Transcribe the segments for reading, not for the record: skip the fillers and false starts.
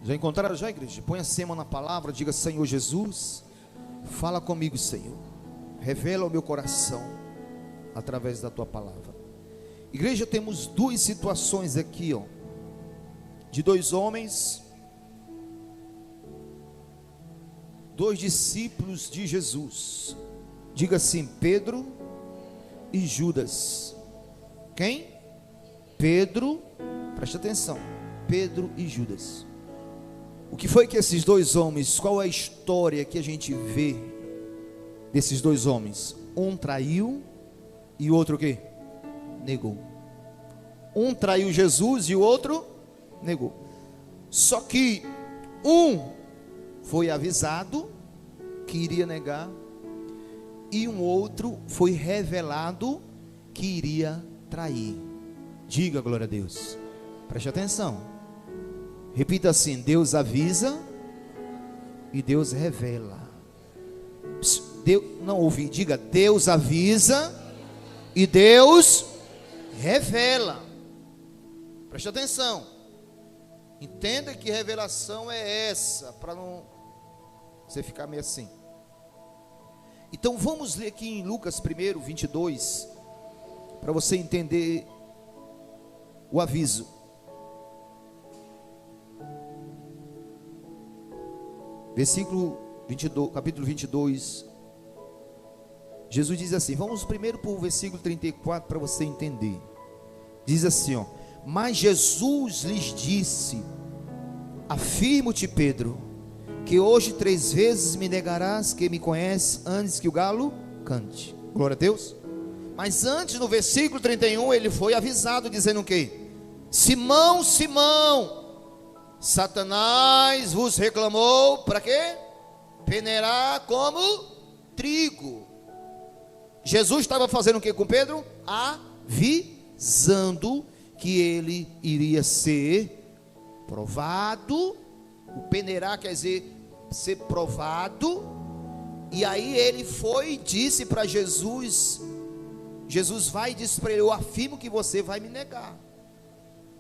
Já encontraram já, igreja? Põe a sema na palavra, diga: Senhor Jesus, fala comigo, Senhor. Revela o meu coração através da tua palavra. Igreja, temos duas situações aqui, ó, de dois homens, dois discípulos de Jesus. Diga assim: Pedro e Judas. Quem? Pedro, preste atenção, Pedro e Judas. O que foi que esses dois homens, qual é a história que a gente vê desses dois homens? Um traiu e o outro o quê? Negou. Um traiu Jesus e o outro negou. Só que um foi avisado que iria negar, e um outro foi revelado que iria trair. Diga glória a Deus. Preste atenção. Repita assim: Deus avisa e Deus revela. Deus, não ouvi, diga: Deus avisa e Deus revela. Preste atenção. Entenda que revelação é essa, para não você ficar meio assim. Então vamos ler aqui em Lucas 1, 22, para você entender o aviso. Versículo 22, capítulo 22. Jesus diz assim, vamos primeiro para o versículo 34 para você entender. Diz assim, ó: mas Jesus lhes disse: afirmo-te, Pedro, que hoje 3 vezes me negarás que me conhece antes que o galo cante. Glória a Deus. Mas antes, no versículo 31, ele foi avisado, dizendo o quê? Simão, Simão, Satanás vos reclamou para quê? Peneirar como trigo. Jesus estava fazendo o que com Pedro? Avisando que ele iria ser provado. O peneirar quer dizer ser provado. E aí ele foi e disse para Jesus: Jesus vai e disse para ele: eu afirmo que você vai me negar.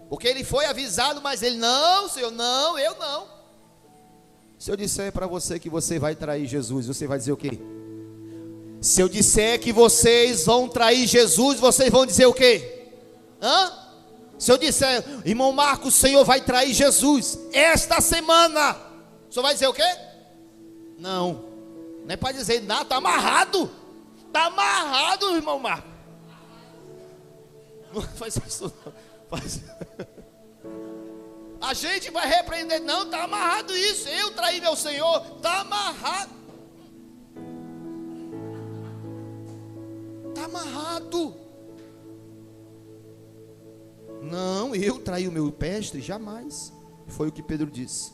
Porque ele foi avisado, mas ele: não, Senhor, não, eu não. Se eu disser para você que você vai trair Jesus, você vai dizer o quê? Se eu disser que vocês vão trair Jesus, vocês vão dizer o quê? Se eu disser, irmão Marcos, o Senhor vai trair Jesus esta semana, o senhor vai dizer o quê? Não, não é para dizer nada, está amarrado. Está amarrado, irmão Marcos. Não faz isso não. A gente vai repreender, não, está amarrado isso. Eu traí meu Senhor, está amarrado. Está amarrado. Não, eu traí o meu mestre, jamais. Foi o que Pedro disse.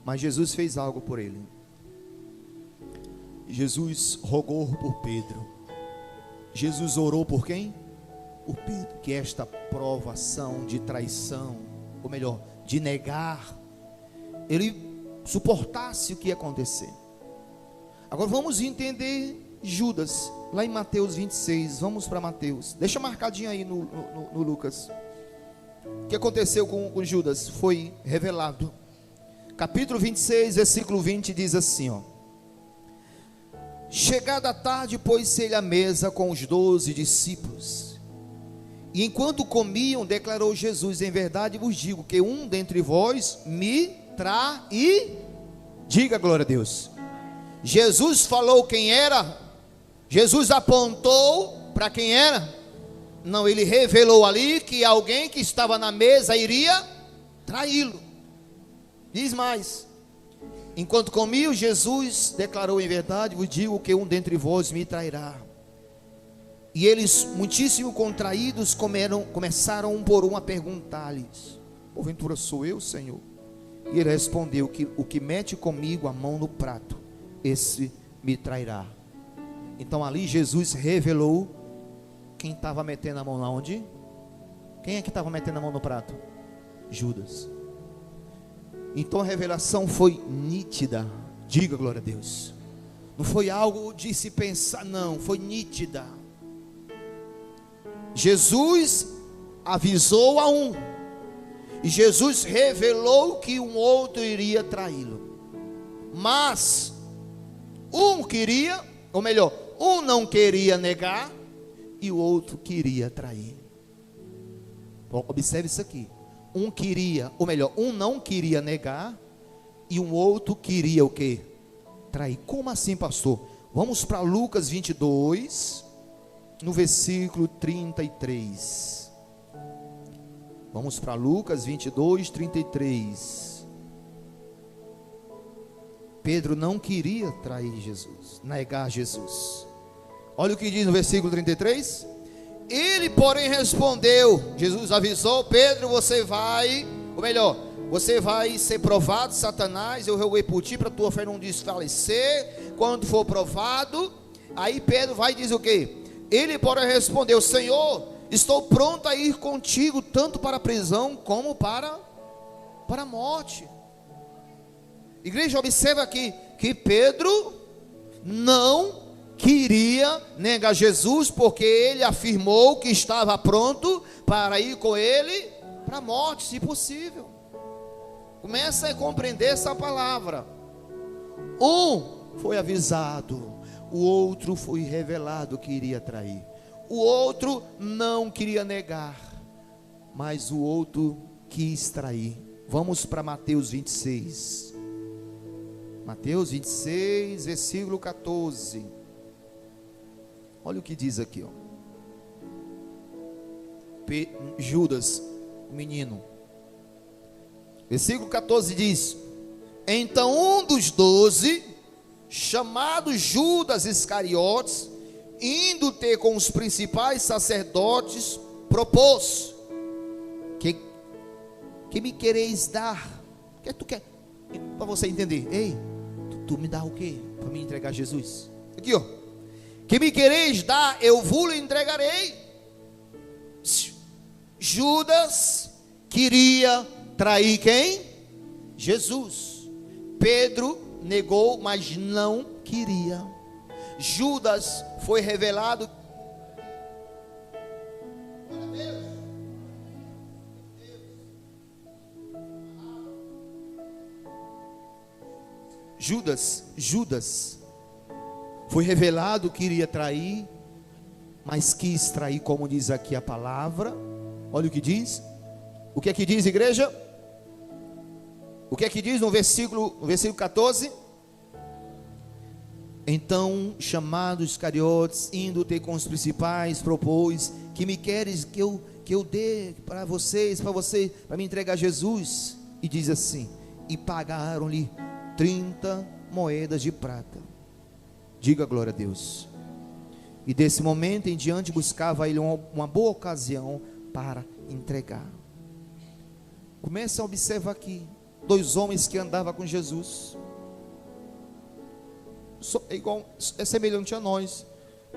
Mas Jesus fez algo por ele. Jesus rogou por Pedro. Jesus orou por quem? Por Pedro. Que esta provação de traição, ou melhor, de negar, ele suportasse o que ia acontecer. Agora vamos entender Judas, lá em Mateus 26, vamos para Mateus, deixa marcadinho aí no Lucas, o que aconteceu com Judas, foi revelado, capítulo 26, versículo 20, diz assim, ó: chegada a tarde, pôs-se ele à mesa com os 12 discípulos, e enquanto comiam, declarou Jesus: em verdade vos digo, que um dentre vós me trai. Diga glória a Deus. Jesus falou quem era? Jesus apontou para quem era? Não, ele revelou ali que alguém que estava na mesa iria traí-lo. Diz mais: enquanto comiam, Jesus declarou: em verdade vos digo que um dentre vós me trairá. E eles, muitíssimo contraídos, começaram um por um a perguntar-lhes: porventura sou eu, Senhor? E ele respondeu: que o que mete comigo a mão no prato, esse me trairá. Então ali Jesus revelou quem estava metendo a mão lá onde? Quem é que estava metendo a mão no prato? Judas. Então a revelação foi nítida. Diga glória a Deus. Não foi algo de se pensar, não, foi nítida. Jesus avisou a um, E Jesus revelou que um outro iria traí-lo. Mas um queria, ou melhor, um não queria negar e o outro queria trair. Bom, observe isso aqui. Um queria, ou melhor, um não queria negar e um outro queria o quê? Trair. Como assim, pastor? Vamos para Lucas 22, no versículo 33. Vamos para Lucas 22, 33. Pedro não queria trair Jesus, negar Jesus. Olha o que diz no versículo 33. Ele, porém, respondeu. Jesus avisou: Pedro, você vai, ou melhor, você vai ser provado, Satanás. Eu roguei por ti para tua fé não desfalecer. Quando for provado, aí Pedro vai e diz o quê? Ele, porém, respondeu: Senhor, estou pronto a ir contigo, tanto para a prisão como para a morte. Igreja, observa aqui que Pedro não queria negar Jesus, porque ele afirmou que estava pronto para ir com ele para a morte, se possível. Começa a compreender essa palavra. Um foi avisado, o outro foi revelado que iria trair. O outro não queria negar, mas o outro quis trair. Vamos para Mateus 26. Mateus 26, versículo 14. Olha o que diz aqui, ó. Judas, o menino. Versículo 14 diz: então um dos 12, chamado Judas Iscariotes, indo ter com os principais sacerdotes, propôs: que me quereis dar? O que tu quer? Para você entender. Ei, tu me dá o que para me entregar Jesus? Aqui, ó. Que me quereis dar, eu vos entregarei. Judas queria trair quem? Jesus. Pedro negou, mas não queria. Judas foi revelado. Judas foi revelado que iria trair, mas quis trair, como diz aqui a palavra. Olha o que diz. O que é que diz, igreja? O que é que diz no versículo 14? Então, chamados Iscariotes, indo ter com os principais, propôs: que me queres que eu dê para vocês, para me entregar Jesus? E diz assim: e pagaram-lhe 30 moedas de prata. Diga glória a Deus. E desse momento em diante buscava ele uma boa ocasião para entregar. Começa a observar aqui, 2 homens que andavam com Jesus. É semelhante a nós.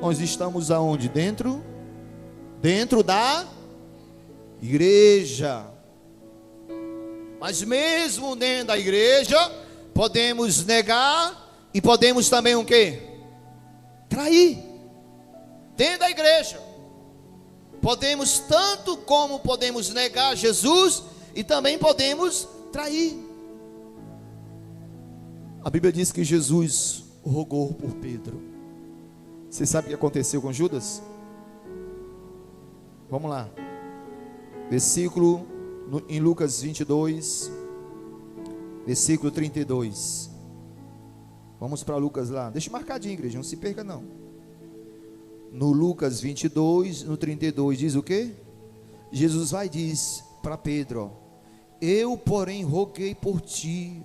Nós estamos aonde? Dentro da igreja. Mas mesmo dentro da igreja, podemos negar e podemos também o quê? Trair. Dentro da igreja podemos, tanto como podemos negar Jesus, e também podemos trair. A Bíblia diz que Jesus rogou por Pedro. Você sabe o que aconteceu com Judas? Vamos lá. Versículo em Lucas 22, versículo 32. Vamos para Lucas lá. Deixa marcadinho, igreja, não se perca não. No Lucas 22, no 32, diz o quê? Jesus vai e diz para Pedro: eu, porém, roguei por ti,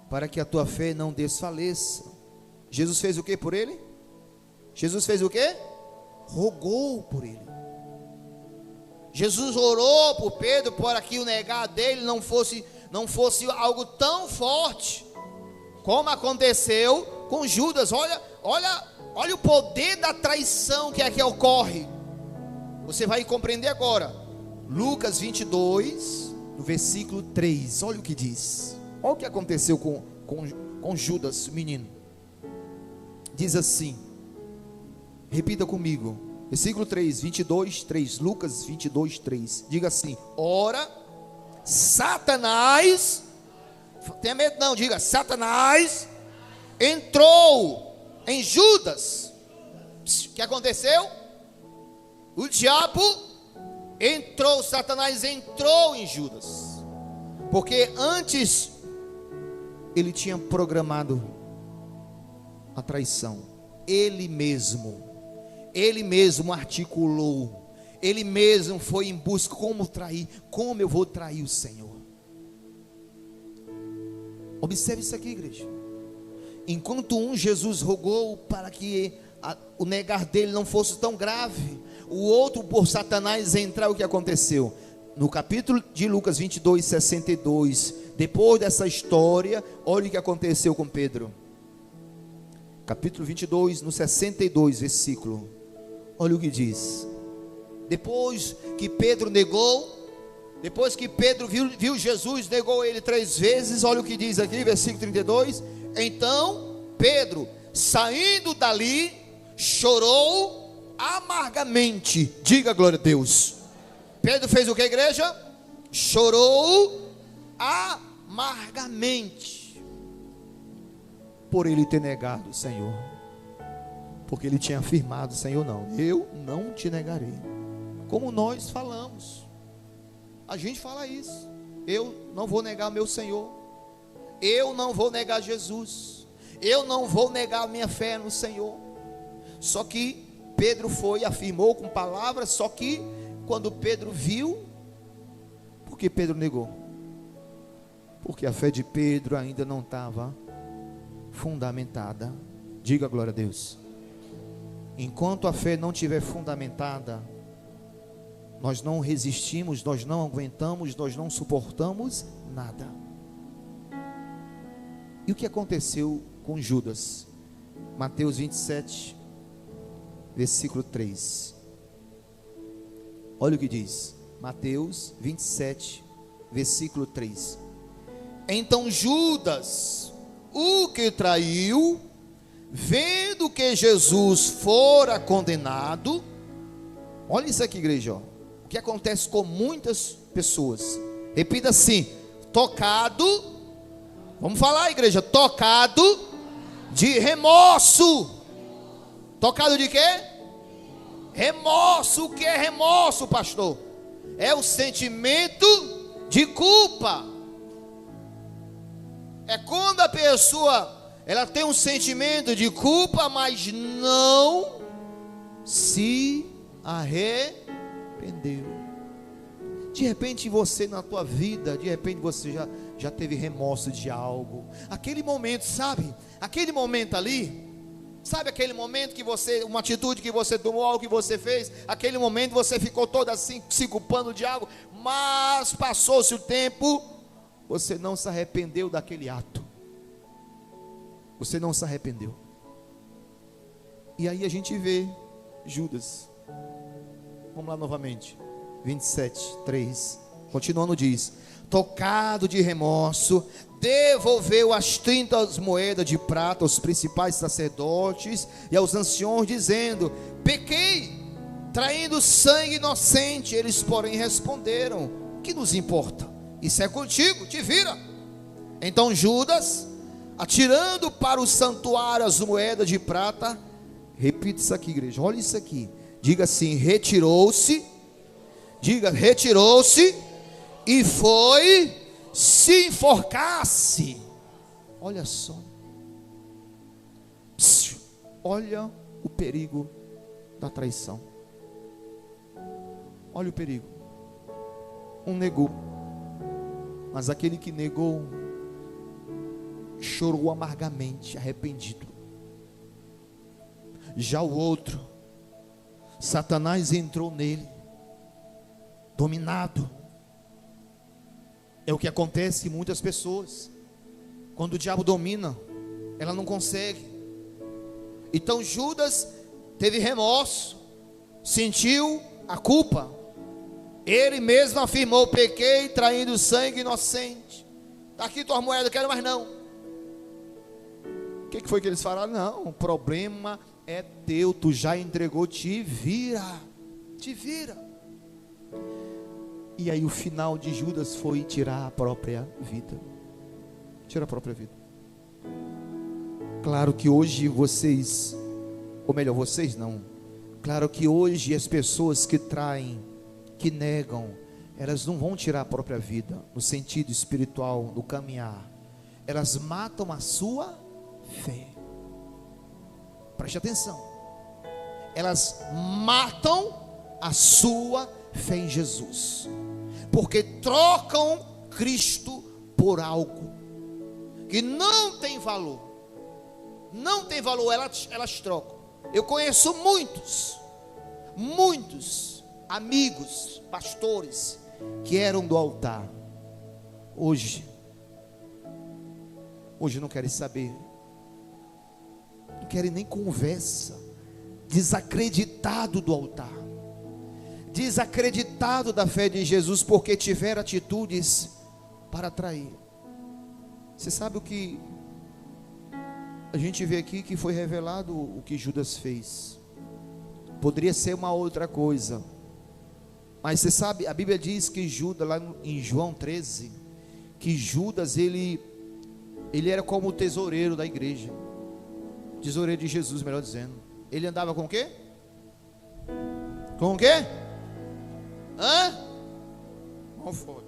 para que a tua fé não desfaleça. Jesus fez o que por ele? Jesus fez o que? Rogou por ele. Jesus orou por Pedro para que o negar dele não fosse algo tão forte como aconteceu com Judas. Olha o poder da traição que aqui ocorre. Você vai compreender agora. Lucas 22, no versículo 3. Olha o que diz. Olha o que aconteceu com Judas, o menino. Diz assim, repita comigo, versículo 3, 22, 3, Lucas 22, 3, diga assim: ora, Satanás, tenha medo não, diga, Satanás entrou em Judas. O que aconteceu? O diabo entrou, Satanás entrou em Judas, porque antes ele tinha programado a traição. Ele mesmo articulou, ele mesmo foi em busca, como trair, como eu vou trair o Senhor. Observe isso aqui, igreja. Enquanto Jesus rogou para que o negar dele não fosse tão grave, o outro, por Satanás entrar, o que aconteceu? No capítulo de Lucas 22, 62, depois dessa história, olha o que aconteceu com Pedro. Capítulo 22, no 62, versículo. Olha o que diz. Depois que Pedro negou, depois que Pedro viu Jesus, negou ele 3 vezes, olha o que diz aqui, versículo 32. Então Pedro, saindo dali, chorou amargamente. Diga glória a Deus. Pedro fez o que, igreja? Chorou amargamente, por ele ter negado o Senhor, porque ele tinha afirmado: Senhor, não, eu não te negarei. Como nós falamos, a gente fala isso: eu não vou negar meu Senhor, eu não vou negar Jesus, eu não vou negar a minha fé no Senhor. Só que Pedro foi, afirmou com palavras, só que quando Pedro viu, por que Pedro negou? Porque a fé de Pedro ainda não estava fundamentada. Diga glória a Deus. Enquanto a fé não estiver fundamentada, nós não resistimos, nós não aguentamos, nós não suportamos nada. E o que aconteceu com Judas? Mateus 27, versículo 3. Olha o que diz. Mateus 27, versículo 3. Então Judas, o que traiu, vendo que Jesus fora condenado. Olha isso aqui, igreja, ó. O que acontece com muitas pessoas? Repita assim: tocado. Vamos falar, igreja: tocado de remorso. Tocado de quê? Remorso. O que é remorso, pastor? É o sentimento de culpa. É quando a pessoa, ela tem um sentimento de culpa, mas não se arrependeu. De repente você, na tua vida, de repente você já teve remorso de algo. Aquele momento, sabe? Aquele momento ali, sabe aquele momento que você, uma atitude que você tomou, algo que você fez, aquele momento você ficou todo assim, se culpando de algo, mas passou-se o tempo, você não se arrependeu daquele ato. Você não se arrependeu. E aí a gente vê Judas. Vamos lá novamente. 27, 3. Continuando diz: tocado de remorso, devolveu as 30 moedas de prata aos principais sacerdotes e aos anciões, dizendo: pequei, traindo sangue inocente. Eles, porém, responderam: que nos importa? Isso é contigo, te vira. Então Judas, atirando para o santuário as moedas de prata, repita isso aqui, igreja, olha isso aqui, diga assim: retirou-se, diga, retirou-se e foi se enforcar-se. Olha só, olha o perigo da traição, olha o perigo. Um negou, mas aquele que negou chorou amargamente, arrependido. Já o outro, Satanás entrou nele, dominado. É o que acontece com muitas pessoas. Quando o diabo domina, ela não consegue. Então Judas teve remorso, sentiu a culpa. Ele mesmo afirmou: pequei, traindo sangue inocente. Está aqui tua moeda, quero mais não. O que foi que eles falaram? Não, o problema é teu, tu já entregou, te vira, te vira. E aí o final de Judas foi tirar a própria vida. Tirar a própria vida. Claro que hoje vocês, ou melhor, vocês não. Claro que hoje as pessoas que traem, que negam, elas não vão tirar a própria vida, no sentido espiritual, no caminhar. Elas matam a sua fé. Preste atenção. Elas matam a sua fé em Jesus. Porque trocam Cristo por algo que não tem valor. Não tem valor, elas trocam. Eu conheço muitos amigos, pastores, que eram do altar. Hoje não querem saber. Não querem nem conversa. Desacreditado do altar. Desacreditado da fé de Jesus, porque tiveram atitudes para trair. Você sabe o que a gente vê aqui, que foi revelado o que Judas fez. Poderia ser uma outra coisa, mas você sabe, a Bíblia diz que Judas, lá em João 13, que Judas ele era como o tesoureiro da igreja, tesoureiro de Jesus, melhor dizendo. Ele andava com o quê? Com o quê? Com fogo.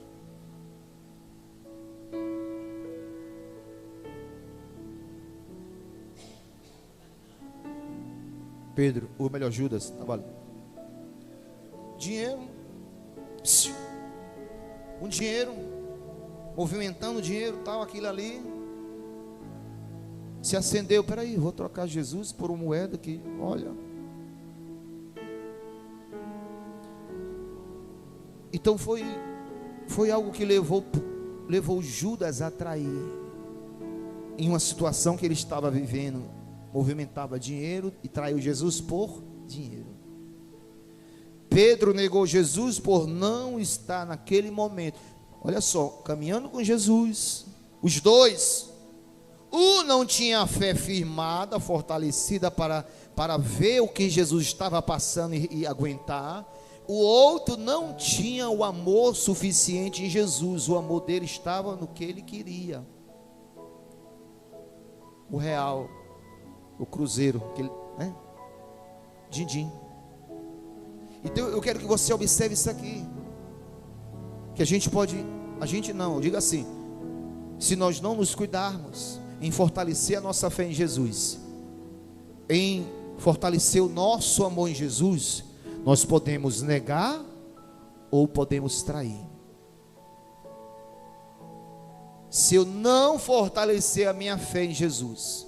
Pedro, ou melhor, Judas, trabalho. Dinheiro, um dinheiro, movimentando dinheiro, tal, aquilo ali. Se acendeu, peraí, vou trocar Jesus por uma moeda que, olha. Então foi algo que levou Judas a trair, em uma situação que ele estava vivendo. Movimentava dinheiro e traiu Jesus por dinheiro. Pedro negou Jesus por não estar naquele momento. Olha só, caminhando com Jesus, os dois. Um não tinha a fé firmada, fortalecida para ver o que Jesus estava passando e aguentar. O outro não tinha o amor suficiente em Jesus. O amor dele estava no que ele queria. O real, o cruzeiro, aquele, né? Din-din. Então eu quero que você observe isso aqui. Que a gente não, eu digo assim, se nós não nos cuidarmos em fortalecer a nossa fé em Jesus, em fortalecer o nosso amor em Jesus, nós podemos negar ou podemos trair. Se eu não fortalecer a minha fé em Jesus,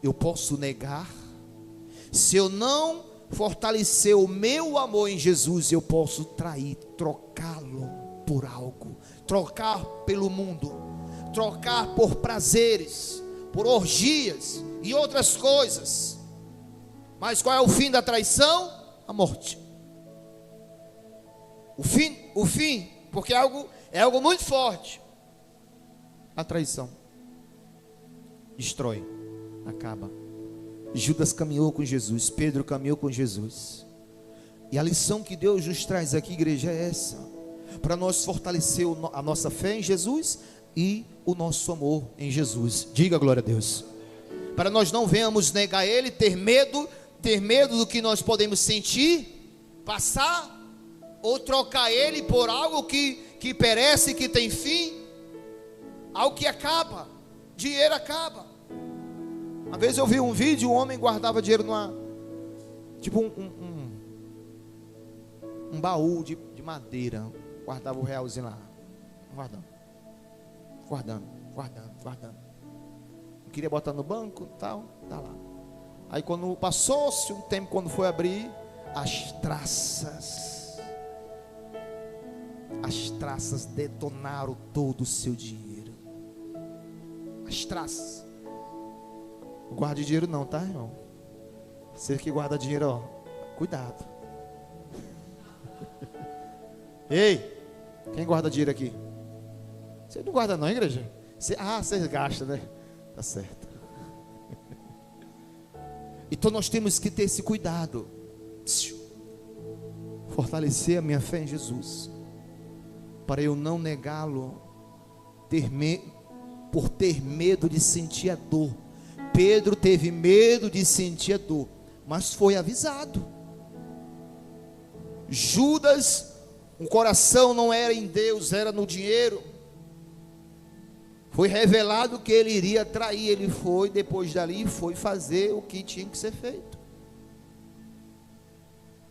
eu posso negar. Se eu não fortalecer o meu amor em Jesus, eu posso trair, trocá-lo por algo, trocar pelo mundo, trocar por prazeres, por orgias e outras coisas. Mas qual é o fim da traição? A morte. O fim, porque é algo muito forte. A traição destrói, acaba. Judas caminhou com Jesus, Pedro caminhou com Jesus. E a lição que Deus nos traz aqui, igreja, é essa: para nós fortalecer a nossa fé em Jesus e o nosso amor em Jesus. Diga glória a Deus. Para nós não venhamos negar Ele, ter medo do que nós podemos sentir, passar, ou trocar Ele por algo que perece, que tem fim, algo que acaba. Dinheiro acaba. Uma vez eu vi um vídeo, um homem guardava dinheiro numa, tipo um baú de madeira, guardava o realzinho lá, guardando. Não queria botar no banco, tal, tá lá. Aí quando passou-se um tempo, quando foi abrir, as traças detonaram todo o seu dinheiro. As traças. Não guarde dinheiro não, tá, irmão? Você que guarda dinheiro, ó, cuidado. Ei, quem guarda dinheiro aqui? Você não guarda não, igreja? Você gasta, né? Tá certo. Então nós temos que ter esse cuidado. Fortalecer a minha fé em Jesus. para eu não negá-lo, por ter medo de sentir a dor. Pedro teve medo de sentir a dor, mas foi avisado. Judas, o coração não era em Deus, era no dinheiro. Foi revelado que ele iria trair. Ele foi, depois dali, foi fazer o que tinha que ser feito.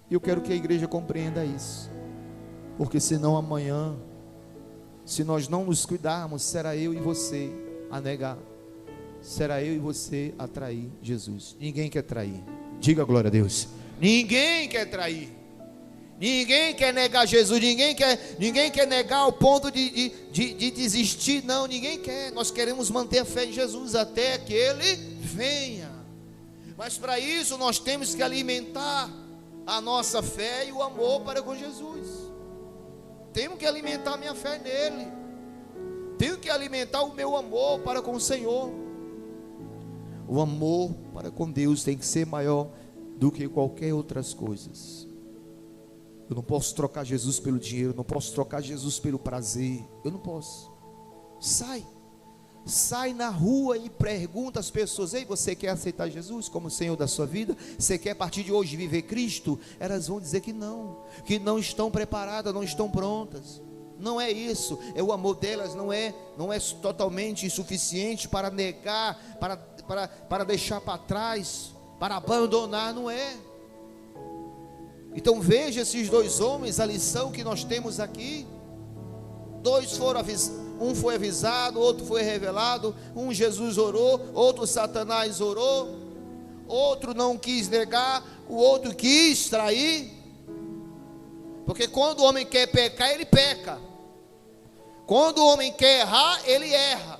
E eu quero que a igreja compreenda isso, porque senão amanhã, se nós não nos cuidarmos, será eu e você a negar, será eu e você a trair Jesus. Ninguém quer trair. Diga glória a Deus. Ninguém quer trair. Ninguém quer negar Jesus. Ninguém quer negar ao ponto de desistir. Não, ninguém quer. Nós queremos manter a fé em Jesus até que Ele venha. Mas para isso nós temos que alimentar a nossa fé e o amor para com Jesus. Tenho que alimentar a minha fé nele. Tenho que alimentar o meu amor para com o Senhor. O amor para com Deus tem que ser maior do que qualquer outras coisas. Eu não posso trocar Jesus pelo dinheiro, não posso trocar Jesus pelo prazer. Eu não posso. Sai na rua e pergunta às pessoas: ei, você quer aceitar Jesus como Senhor da sua vida? Você quer a partir de hoje viver Cristo? Elas vão dizer que não estão preparadas, não estão prontas. Não é isso, é o amor delas não é totalmente insuficiente para negar, para deixar para trás, para abandonar, não é. Então veja esses dois homens, a lição que nós temos aqui. Um foi avisado, outro foi revelado. Um Jesus orou, outro Satanás orou. Outro não quis negar, o outro quis trair. Porque quando o homem quer pecar, ele peca. Quando o homem quer errar, ele erra.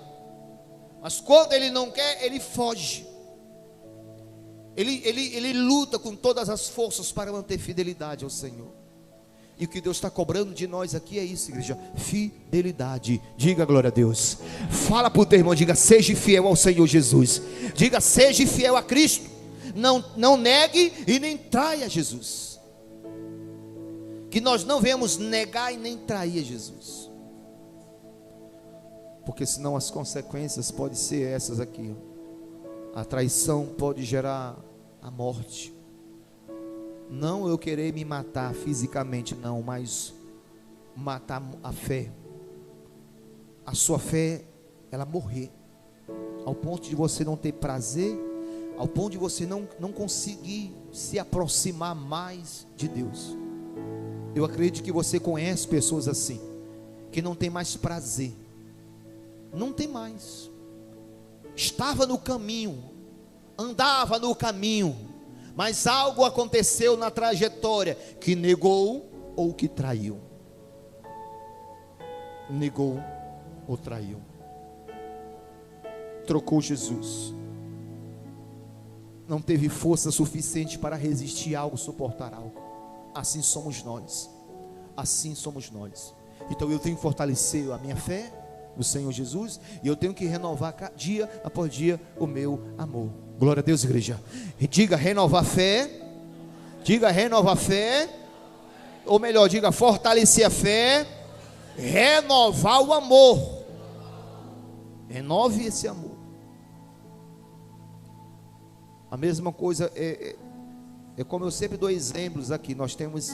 Mas quando ele não quer, ele foge. Ele luta com todas as forças para manter fidelidade ao Senhor. E o que Deus está cobrando de nós aqui é isso, igreja: fidelidade. Diga glória a Deus. Fala para o teu irmão, diga: seja fiel ao Senhor Jesus. Diga: seja fiel a Cristo. Não negue e nem traia Jesus. Que nós não venhamos negar e nem trair Jesus, porque senão as consequências podem ser essas aqui. A traição pode gerar a morte. Não eu querer me matar fisicamente, não, mas matar a fé. A sua fé, ela morrer, ao ponto de você não ter prazer, ao ponto de você não conseguir se aproximar mais de Deus. Eu acredito que você conhece pessoas assim, que não tem mais prazer, não tem mais. Estava no caminho, andava no caminho, mas algo aconteceu na trajetória que negou ou que traiu. Negou ou traiu. Trocou Jesus. Não teve força suficiente para resistir a algo, suportar algo. Assim somos nós. Assim somos nós. Então eu tenho que fortalecer a minha fé no Senhor Jesus, e eu tenho que renovar dia após dia o meu amor. Glória a Deus, igreja. Diga renovar fé. Diga renovar fé. Ou melhor, diga fortalecer a fé. Renovar o amor. Renove esse amor. A mesma coisa é como eu sempre dou exemplos aqui. Nós temos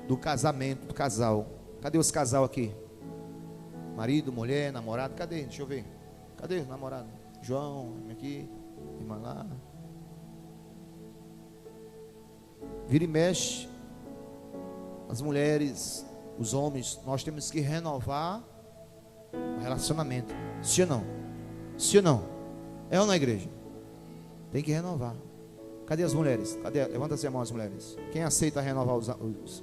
do casamento, do casal. Cadê os casal aqui? Marido, mulher, namorado, cadê? Deixa eu ver. Cadê o namorado? João, aqui, irmã lá. Vira e mexe. As mulheres, os homens, nós temos que renovar o relacionamento. Sim ou não? Sim ou não? É ou não, igreja? Tem que renovar. Cadê as mulheres? Cadê? Levanta-se a mão as mulheres. Quem aceita renovar os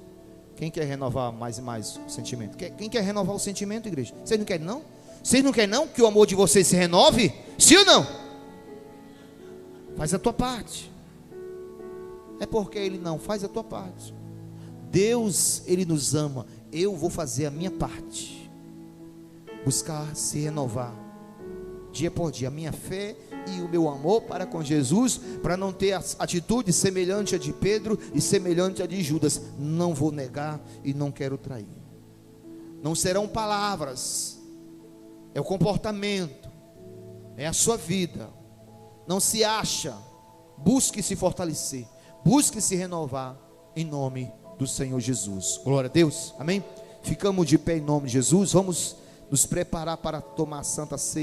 Quem quer renovar mais e mais o sentimento? Quem quer renovar o sentimento, igreja? Vocês não querem não? Vocês não querem não que o amor de vocês se renove? Sim ou não? Faz a tua parte. É porque Ele não faz a tua parte. Deus, Ele nos ama. Eu vou fazer a minha parte. Buscar se renovar dia por dia a minha fé e o meu amor para com Jesus, para não ter atitude semelhante a de Pedro e semelhante a de Judas. Não vou negar e não quero trair. Não serão palavras, é o comportamento, é a sua vida. Não se acha, busque se fortalecer, busque se renovar, em nome do Senhor Jesus. Glória a Deus, amém? Ficamos de pé em nome de Jesus. Vamos nos preparar para tomar a Santa Ceia.